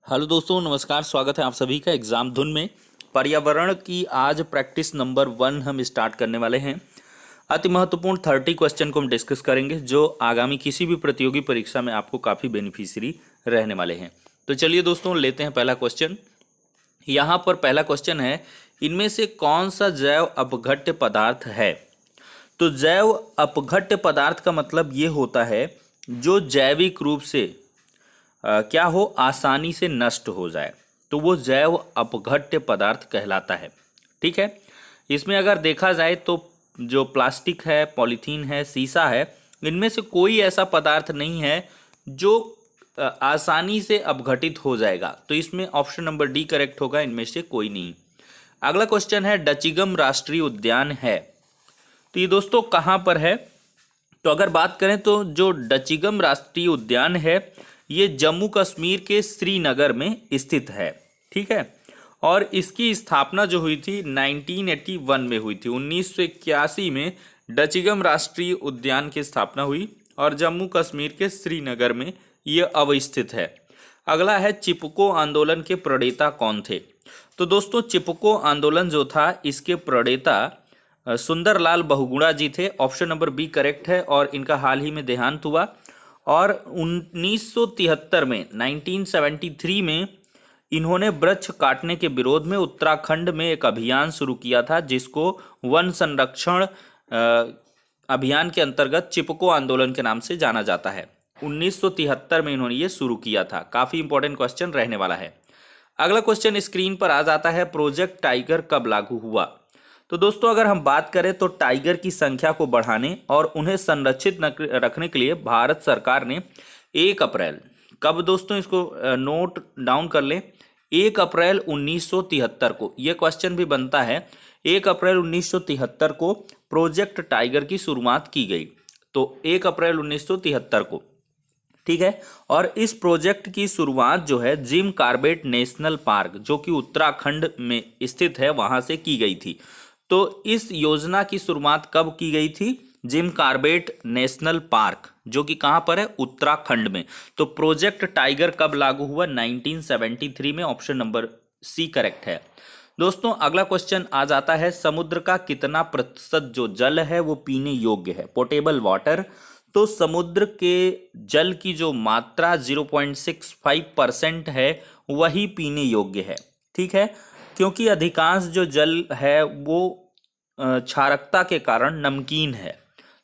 Hello दोस्तों, नमस्कार। स्वागत है आप सभी का एग्जाम धुन में। पर्यावरण की आज प्रैक्टिस नंबर 1 हम स्टार्ट करने वाले हैं। अति महत्वपूर्ण 30 क्वेश्चन को हम डिस्कस करेंगे जो आगामी किसी भी प्रतियोगी परीक्षा में आपको काफ़ी बेनिफिशियरी रहने वाले हैं। तो चलिए दोस्तों, लेते हैं पहला क्वेश्चन। यहाँ पर पहला क्वेश्चन है, इनमें से कौन सा जैव अपघट्य पदार्थ है। तो जैव अपघट्य पदार्थ का मतलब ये होता है जो जैविक रूप से क्या हो, आसानी से नष्ट हो जाए, तो वो जैव अपघट्य पदार्थ कहलाता है। ठीक है। इसमें अगर देखा जाए तो जो प्लास्टिक है, पॉलीथीन है, शीशा है, इनमें से कोई ऐसा पदार्थ नहीं है जो आसानी से अपघटित हो जाएगा। तो इसमें ऑप्शन नंबर डी करेक्ट होगा, इनमें से कोई नहीं। अगला क्वेश्चन है, डचिगम राष्ट्रीय उद्यान है, तो ये दोस्तों कहाँ पर है। तो अगर बात करें तो जो डचिगम राष्ट्रीय उद्यान है ये जम्मू कश्मीर के श्रीनगर में स्थित है। ठीक है। और इसकी स्थापना जो हुई थी 1981 में हुई थी। 1981 में डचिगम राष्ट्रीय उद्यान की स्थापना हुई और जम्मू कश्मीर के श्रीनगर में ये अब स्थित है। अगला है, चिपको आंदोलन के प्रणेता कौन थे। तो दोस्तों चिपको आंदोलन जो था इसके प्रणेता सुंदरलाल बहुगुणा जी थे। ऑप्शन नंबर बी करेक्ट है और इनका हाल ही में देहांत हुआ। और 1973 में 1973 में इन्होंने वृक्ष काटने के विरोध में उत्तराखंड में एक अभियान शुरू किया था जिसको वन संरक्षण अभियान के अंतर्गत चिपको आंदोलन के नाम से जाना जाता है। 1973 में इन्होंने ये शुरू किया था। काफ़ी इंपॉर्टेंट क्वेश्चन रहने वाला है। अगला क्वेश्चन स्क्रीन पर आ जाता है, प्रोजेक्ट टाइगर कब लागू हुआ। तो दोस्तों अगर हम बात करें तो टाइगर की संख्या को बढ़ाने और उन्हें संरक्षित रखने के लिए भारत सरकार ने 1 अप्रैल, कब दोस्तों इसको नोट डाउन कर लें, 1 अप्रैल 1973 को, यह क्वेश्चन भी बनता है, 1 अप्रैल 1973 को प्रोजेक्ट टाइगर की शुरुआत की गई। तो 1 अप्रैल 1973 को, ठीक है। और इस प्रोजेक्ट की शुरुआत जो है जिम कॉर्बेट नेशनल पार्क जो कि उत्तराखंड में स्थित है वहां से की गई थी। तो इस योजना की शुरुआत कब की गई थी, जिम कॉर्बेट नेशनल पार्क जो कि कहां पर है, उत्तराखंड में। तो प्रोजेक्ट टाइगर कब लागू हुआ, 1973 में। ऑप्शन नंबर सी करेक्ट है। दोस्तों अगला क्वेश्चन आ जाता है, समुद्र का कितना प्रतिशत जो जल है वो पीने योग्य है, पोटेबल वाटर। तो समुद्र के जल की जो मात्रा 0.65% है वही पीने योग्य है। ठीक है। क्योंकि अधिकांश जो जल है वो क्षारकता के कारण नमकीन है।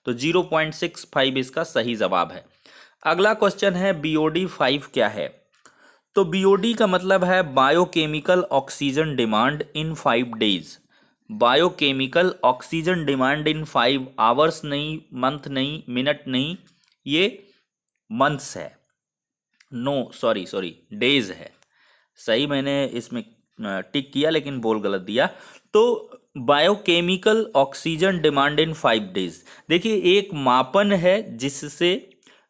तो 0.65 इसका सही जवाब है। अगला क्वेश्चन है, BOD 5 क्या है। तो BOD का मतलब है biochemical oxygen demand in 5 days. Biochemical oxygen demand in 5 hours नहीं, मंथ नहीं, मिनट नहीं, ये मंथ्स है। नो सॉरी डेज है। सही मैंने इसमें टिक किया लेकिन बोल गलत दिया। तो biochemical oxygen demand in 5 days, देखिए एक मापन है जिससे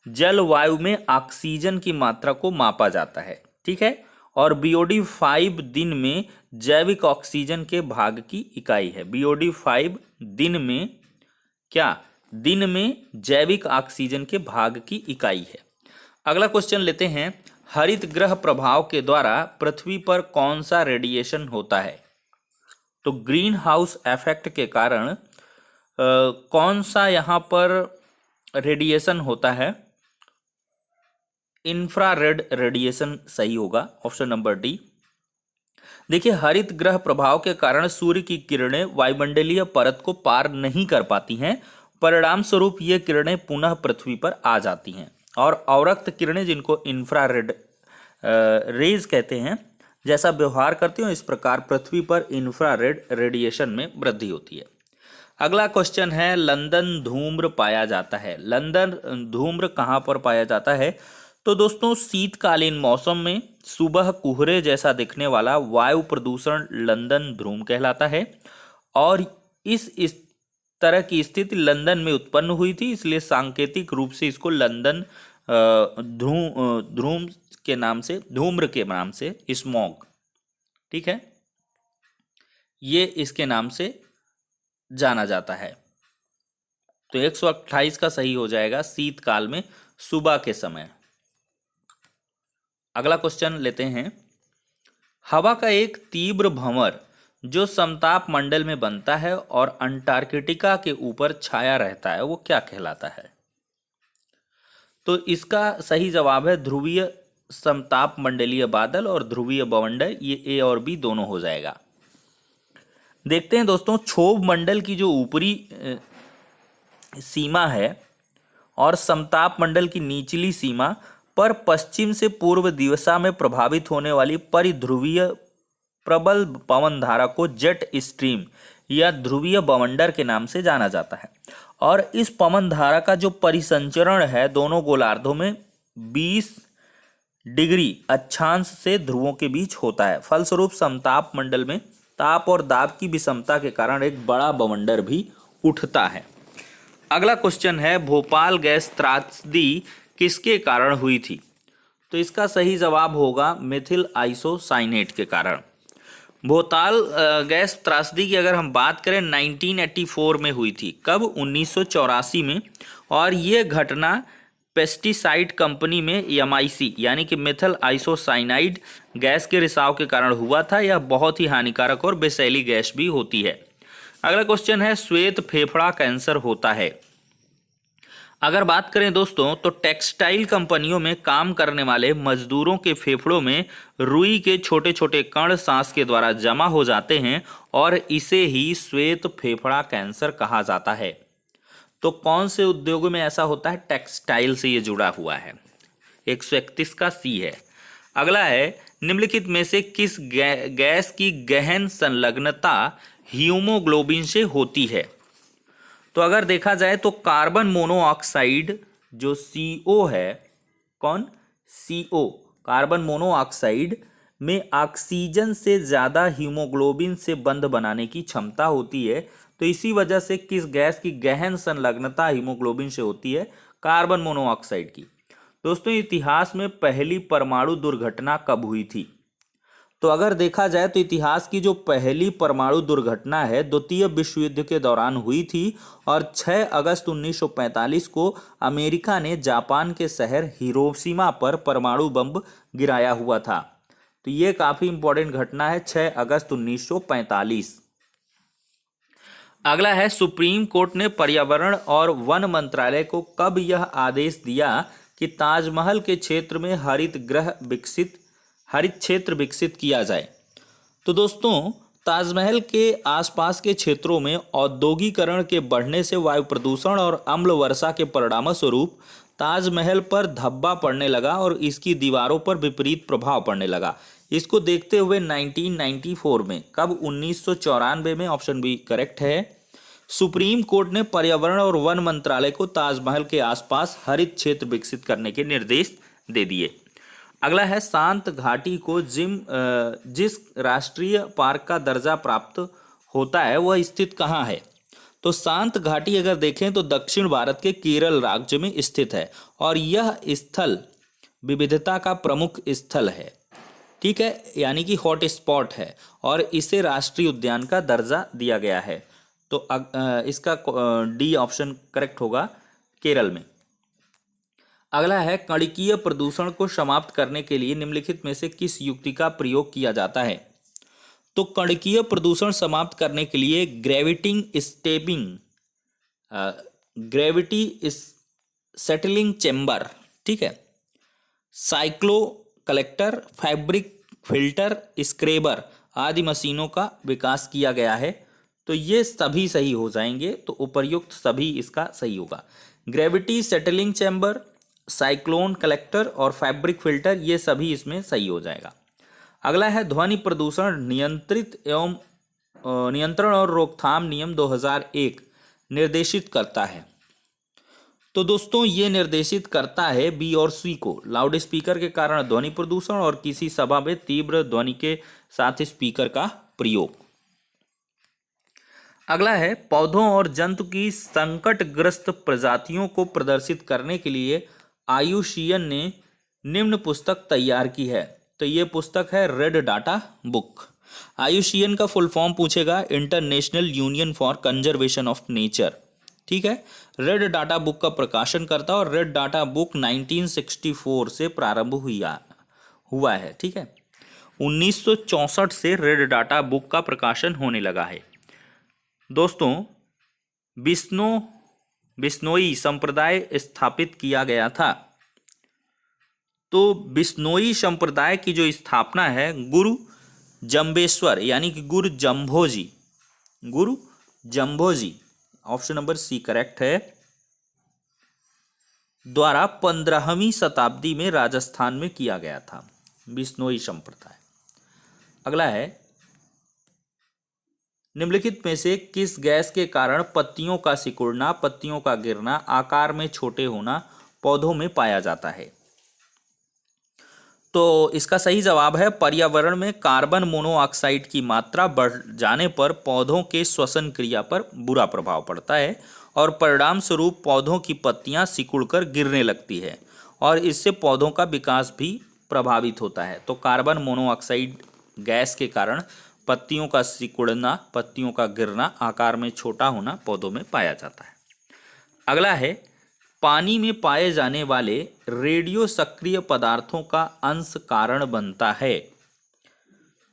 जलवायु में ऑक्सीजन की मात्रा को मापा जाता है। ठीक है। और BOD 5 दिन में जैविक ऑक्सीजन के भाग की इकाई है। BOD 5 दिन में क्या, दिन में जैविक ऑक्सीजन के भाग की इकाई है। अगला क्वेश्चन लेते हैं, हरित गृह प्रभाव के द्वारा पृथ्वी पर कौन सा रेडिएशन होता है। तो ग्रीन हाउस इफेक्ट के कारण कौन सा यहां पर रेडिएशन होता है, इंफ्रारेड रेडिएशन सही होगा। Option number D. देखिए हरित ग्रह प्रभाव के कारण सूर्य की किरणें वायुमंडलीय परत को पार नहीं कर पाती हैं, परिणाम स्वरूप ये किरणें पुनः पृथ्वी पर आ जाती हैं। और अवरक्त किरणें जिनको इंफ्रारेड रेज कहते हैं, जैसा व्यवहार करती हैं इस प्रकार पृथ्वी पर इंफ्रारेड रेडिएशन में वृद्धि होती है। अगला क्वेश्चन है, लंदन धूम्र पाया जाता है। लंदन धूम्र कहाँ पर पाया जाता है। तो दोस्तों शीतकालीन मौसम में सुबह कोहरे जैसा दिखने वाला वायु प्रदूषण लंदन धूम कहलाता है। और इस तरह की स्थिति लंदन में उत्पन्न हुई थी, इसलिए सांकेतिक रूप से इसको लंदन धूम के नाम से, धूम्र के नाम से, स्मॉग, ठीक है, ये इसके नाम से जाना जाता है। तो 128 का सही हो जाएगा, शीतकाल में सुबह के समय। अगला क्वेश्चन लेते हैं, हवा का एक तीव्र भंवर जो समताप मंडल में बनता है और अंटार्कटिका के ऊपर छाया रहता है वो क्या कहलाता है? तो इसका सही जवाब है ध्रुवीय समताप मंडलीय बादल और ध्रुवीय बवंडर। ये ए और बी दोनों हो जाएगा। देखते हैं दोस्तों, क्षोभ मंडल की जो ऊपरी सीमा है और समताप मंडल की निचली सीमा पर पश्चिम से पूर्व दिशा में प्रभावित होने वाली परिध्रुवीय प्रबल पवन धारा को जेट स्ट्रीम या ध्रुवीय बवंडर के नाम से जाना जाता है। और इस पवन धारा का जो परिसंचरण है दोनों गोलार्धों में 20 डिग्री अक्षांश से ध्रुवों के बीच होता है। फलस्वरूप समताप मंडल में ताप और दाब की विषमता के कारण एक बड़ा बवंडर भी उठता है। अगला क्वेश्चन है, भोपाल गैस त्रासदी किसके कारण हुई थी? तो इसका सही जवाब होगा मिथिल आइसोसाइनेट के कारण। भोपाल गैस त्रासदी की अगर हम बात करें 1984 में हुई थी। कब? 1984 में। और ये घटना पेस्टिसाइड कंपनी में एमआईसी यानी कि मिथिल आइसोसाइनाइड गैस के रिसाव के कारण हुआ था। यह बहुत ही हानिकारक और विषैली गैस भी होती है। अगला क्वेश्चन है, श्वेत फेफड़ा कैंसर होता है। अगर बात करें दोस्तों तो टेक्सटाइल कंपनियों में काम करने वाले मजदूरों के फेफड़ों में रुई के छोटे छोटे कण सांस के द्वारा जमा हो जाते हैं और इसे ही श्वेत फेफड़ा कैंसर कहा जाता है। तो कौन से उद्योगों में ऐसा होता है? टेक्सटाइल से ये जुड़ा हुआ है। 131 का सी है। अगला है, निम्नलिखित में से किस गैस की गहन संलग्नता हीमोग्लोबिन से होती है? तो अगर देखा जाए तो कार्बन मोनोऑक्साइड जो CO है, कौन? CO, कार्बन मोनोऑक्साइड में ऑक्सीजन से ज़्यादा हीमोग्लोबिन से बंध बनाने की क्षमता होती है। तो इसी वजह से किस गैस की गहन संलग्नता हीमोग्लोबिन से होती है? कार्बन मोनोऑक्साइड की। दोस्तों, इतिहास में पहली परमाणु दुर्घटना कब हुई थी? तो अगर देखा जाए तो इतिहास की जो पहली परमाणु दुर्घटना है द्वितीय विश्व युद्ध के दौरान हुई थी और 6 अगस्त 1945 को अमेरिका ने जापान के शहर हिरोशिमा पर परमाणु बम गिराया हुआ था। तो ये काफी इंपॉर्टेंट घटना है, 6 अगस्त 1945। अगला है, सुप्रीम कोर्ट ने पर्यावरण और वन मंत्रालय को कब यह आदेश दिया कि ताजमहल के क्षेत्र में हरित क्षेत्र विकसित किया जाए? तो दोस्तों, ताजमहल के आसपास के क्षेत्रों में औद्योगिकरण के बढ़ने से वायु प्रदूषण और अम्ल वर्षा के परिणामस्वरूप ताजमहल पर धब्बा पड़ने लगा और इसकी दीवारों पर विपरीत प्रभाव पड़ने लगा। इसको देखते हुए 1994 में, कब? 1994 में, ऑप्शन बी करेक्ट है, सुप्रीम कोर्ट ने पर्यावरण और वन मंत्रालय को ताजमहल के आसपास हरित क्षेत्र विकसित करने के निर्देश दे दिए। अगला है, शांत घाटी को जिस राष्ट्रीय पार्क का दर्जा प्राप्त होता है वह स्थित कहाँ है? तो शांत घाटी अगर देखें तो दक्षिण भारत के केरल राज्य में स्थित है और यह स्थल विविधता का प्रमुख स्थल है। ठीक है, यानी कि हॉट स्पॉट है और इसे राष्ट्रीय उद्यान का दर्जा दिया गया है। तो इसका डी ऑप्शन करेक्ट होगा, केरल में। अगला है, कणिकीय प्रदूषण को समाप्त करने के लिए निम्नलिखित में से किस युक्ति का प्रयोग किया जाता है? तो कणिकीय प्रदूषण समाप्त करने के लिए ग्रेविटी सेटलिंग चेम्बर, ठीक है, cyclo collector, fabric filter, Schreiber आदि मशीनों का विकास किया गया है। तो ये सभी सही हो जाएंगे, तो उपर्युक्त सभी इसका सही होगा। Gravity settling chamber, cyclone collector और फैब्रिक फिल्टर, ये सभी इसमें सही हो जाएगा। अगला है, ध्वनि प्रदूषण नियंत्रण और रोकथाम नियम 2001 निर्देशित करता है। तो दोस्तों, ये निर्देशित करता है बी और सी को, लाउड स्पीकर के कारण ध्वनि प्रदूषण और किसी सभा में तीव्र ध्वनि के साथ स्पीकर का प्रयोग। अगला है, पौधों और जंतु की संकटग्रस्त प्रजातियों को प्रदर्शित करने के लिए आयुषीयन ने निम्न पुस्तक तैयार की है। तो ये पुस्तक है रेड डाटा बुक। आयुषीयन का फुल फॉर्म पूछेगा, international union for conservation of nature. ठीक है, रेड डाटा बुक का प्रकाशन करता है और रेड डाटा बुक 1964 से प्रारंभ हुआ है। ठीक है, 1964 से रेड डाटा बुक का प्रकाशन होने लगा है। दोस्तों, बिश्नो बिश्नोई संप्रदाय स्थापित किया गया था। तो बिश्नोई संप्रदाय की जो स्थापना है गुरु जम्बेश्वर यानी कि गुरु Jambhoji, option number C correct है, द्वारा 15वीं शताब्दी में राजस्थान में किया गया था, बिश्नोई संप्रदाय। अगला है, निम्नलिखित में से किस गैस के कारण पत्तियों का सिकुड़ना, पत्तियों का गिरना, आकार में छोटे होना पौधों में पाया जाता है? तो इसका सही जवाब है पर्यावरण में कार्बन मोनोऑक्साइड की मात्रा बढ़ जाने पर पौधों के श्वसन क्रिया पर बुरा प्रभाव पड़ता है और परिणाम स्वरूप पौधों की पत्तियां सिकुड़कर गिरने लगती है और इससे पौधों का विकास भी प्रभावित होता है। तो कार्बन मोनोऑक्साइड गैस के कारण पत्तियों का सिकुड़ना, पत्तियों का गिरना, आकार में छोटा होना पौधों में पाया जाता है। अगला है, पानी में पाए जाने वाले रेडियो सक्रिय पदार्थों का अंश कारण बनता है।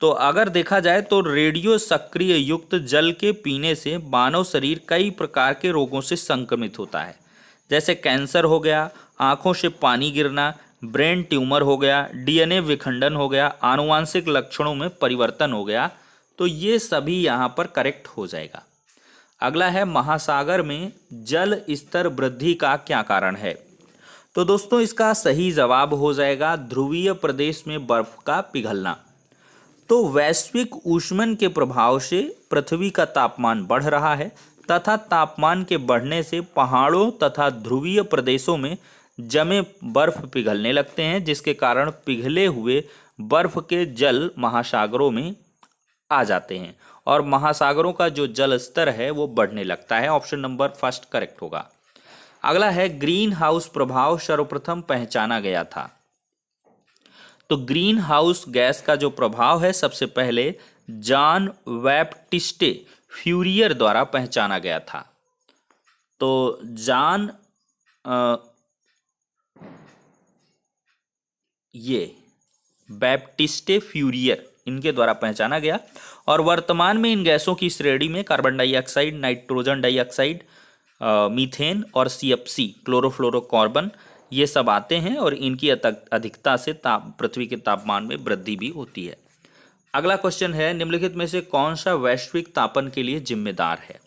तो अगर देखा जाए तो रेडियो सक्रिय युक्त जल के पीने से मानव शरीर कई प्रकार के रोगों से संक्रमित होता है, जैसे कैंसर हो गया, आंखों से पानी गिरना, ब्रेन ट्यूमर हो गया, डीएनए विखंडन हो गया, आनुवांशिक लक्षणों में परिवर्तन हो गया। तो ये सभी यहाँ पर करेक्ट हो जाएगा। अगला है, महासागर में जल स्तर वृद्धि का क्या कारण है? तो दोस्तों, इसका सही जवाब हो जाएगा ध्रुवीय प्रदेश में बर्फ का पिघलना। तो वैश्विक ऊष्मन के प्रभाव से पृथ्वी का तापमान बढ़ रहा है तथा तापमान के बढ़ने से पहाड़ों तथा ध्रुवीय प्रदेशों में जमे बर्फ पिघलने लगते हैं, जिसके कारण पिघले हुए बर्फ के जल महासागरों में आ जाते हैं और महासागरों का जो जल स्तर है वो बढ़ने लगता है। ऑप्शन नंबर फर्स्ट करेक्ट होगा। अगला है, ग्रीन हाउस प्रभाव सर्वप्रथम पहचाना गया था। तो ग्रीन हाउस गैस का जो प्रभाव है सबसे पहले जॉन बैप्टिस्टे फ्यूरियर द्वारा पहचाना गया था। तो जॉन ये बैप्टिस्टे फ्यूरियर इनके द्वारा पहचाना गया और वर्तमान में इन गैसों की श्रेणी में carbon dioxide, nitrogen dioxide, methane और सीएफसी क्लोरोफ्लोरोकार्बन ये सब आते हैं और इनकी अधिकता से पृथ्वी के तापमान में वृद्धि भी होती है। अगला क्वेश्चन है, निम्नलिखित में से कौन सा वैश्विक तापन के लिए जिम्मेदार है?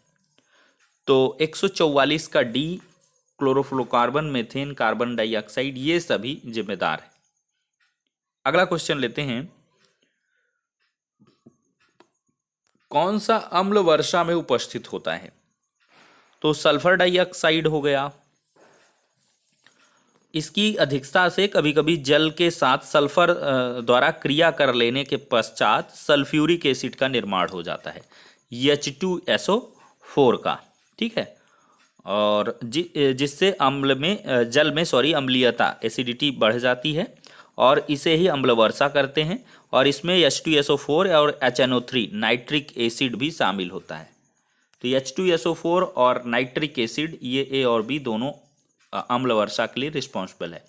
तो 144 का D, chlorofluorocarbon, methane, carbon dioxide ये सभी जिम्मेदार है। अगला क्वेश्चन लेते हैं, कौन सा अम्ल वर्षा में उपस्थित होता है? तो सल्फर डाइऑक्साइड हो गया। इसकी अधिकता से कभी कभी जल के साथ सल्फर द्वारा क्रिया कर लेने के पश्चात सल्फ्यूरिक एसिड का निर्माण हो जाता है, H2SO4 का, ठीक है। और जिससे अम्लीयता एसिडिटी बढ़ जाती है और इसे ही अम्ल वर्षा करते हैं और इसमें H2SO4 और HNO3 नाइट्रिक एसिड भी शामिल होता है। तो H2SO4 और नाइट्रिक एसिड ये ए और बी दोनों अम्ल वर्षा के लिए रिस्पॉन्सिबल है।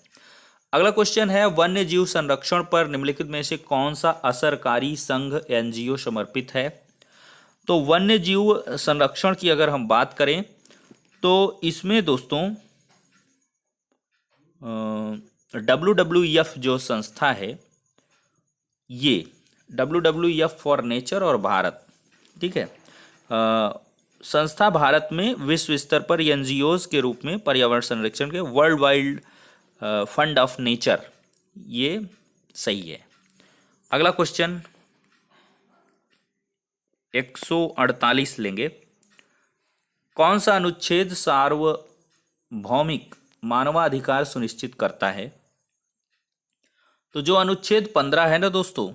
अगला क्वेश्चन है, वन्य जीव संरक्षण पर निम्नलिखित में से कौन सा असरकारी संघ एनजीओ समर्पित है? तो वन्य जीव संरक्षण की अगर हम बात करें तो इसमें दोस्तों WWF जो संस्था है, ये WWF फॉर नेचर और भारत, ठीक है, संस्था भारत में विश्व स्तर पर एनजीओज के रूप में पर्यावरण संरक्षण के world wide fund of nature, ये सही है। अगला क्वेश्चन 148 लेंगे, कौन सा अनुच्छेद सार्वभौमिक मानवाधिकार सुनिश्चित करता है? तो जो अनुच्छेद 15 है ना दोस्तों,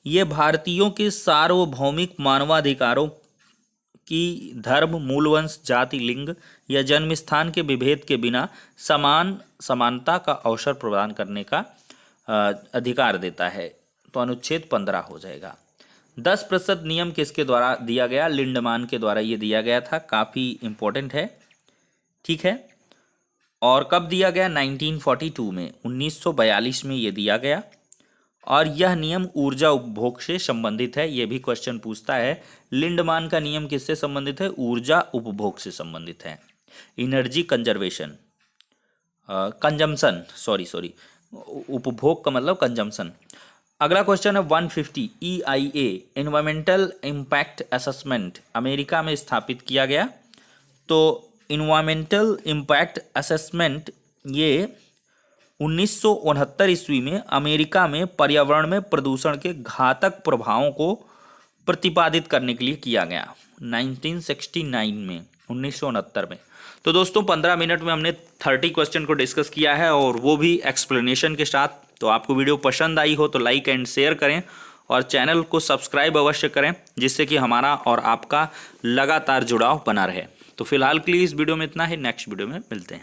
ये भारतीयों के सार्वभौमिक मानवाधिकारों की धर्म, मूलवंश, जाति, लिंग या जन्म स्थान के विभेद के बिना समानता का अवसर प्रदान करने का अधिकार देता है। तो अनुच्छेद 15 हो जाएगा। 10% नियम किसके द्वारा दिया गया? लिंडमान के द्वारा ये दिया गया था, काफ़ी इम्पोर्टेंट है, ठीक है। और कब दिया गया? 1942 में, 1942 में ये दिया गया और यह नियम ऊर्जा उपभोग से संबंधित है। यह भी क्वेश्चन पूछता है, लिंडमान का नियम किससे संबंधित है? ऊर्जा उपभोग से संबंधित है। एनर्जी कंजर्वेशन, कंजम्पशन, सॉरी, उपभोग का मतलब कंजम्पशन। अगला क्वेश्चन है 150, EIA environmental impact assessment America में स्थापित किया गया। तो इन्वायरमेंटल इम्पैक्ट असेसमेंट ये 1969 ईस्वी में अमेरिका में पर्यावरण में प्रदूषण के घातक प्रभावों को प्रतिपादित करने के लिए किया गया 1969 में, 1969 में। तो दोस्तों 15 मिनट में हमने 30 क्वेश्चन को डिस्कस किया है और वो भी एक्सप्लेनेशन के साथ। तो आपको वीडियो पसंद आई हो तो लाइक एंड शेयर करें और चैनल को सब्सक्राइब अवश्य करें, जिससे कि हमारा और आपका लगातार जुड़ाव बना रहे। तो फिलहाल के लिए इस वीडियो में इतना ही, नेक्स्ट वीडियो में मिलते हैं।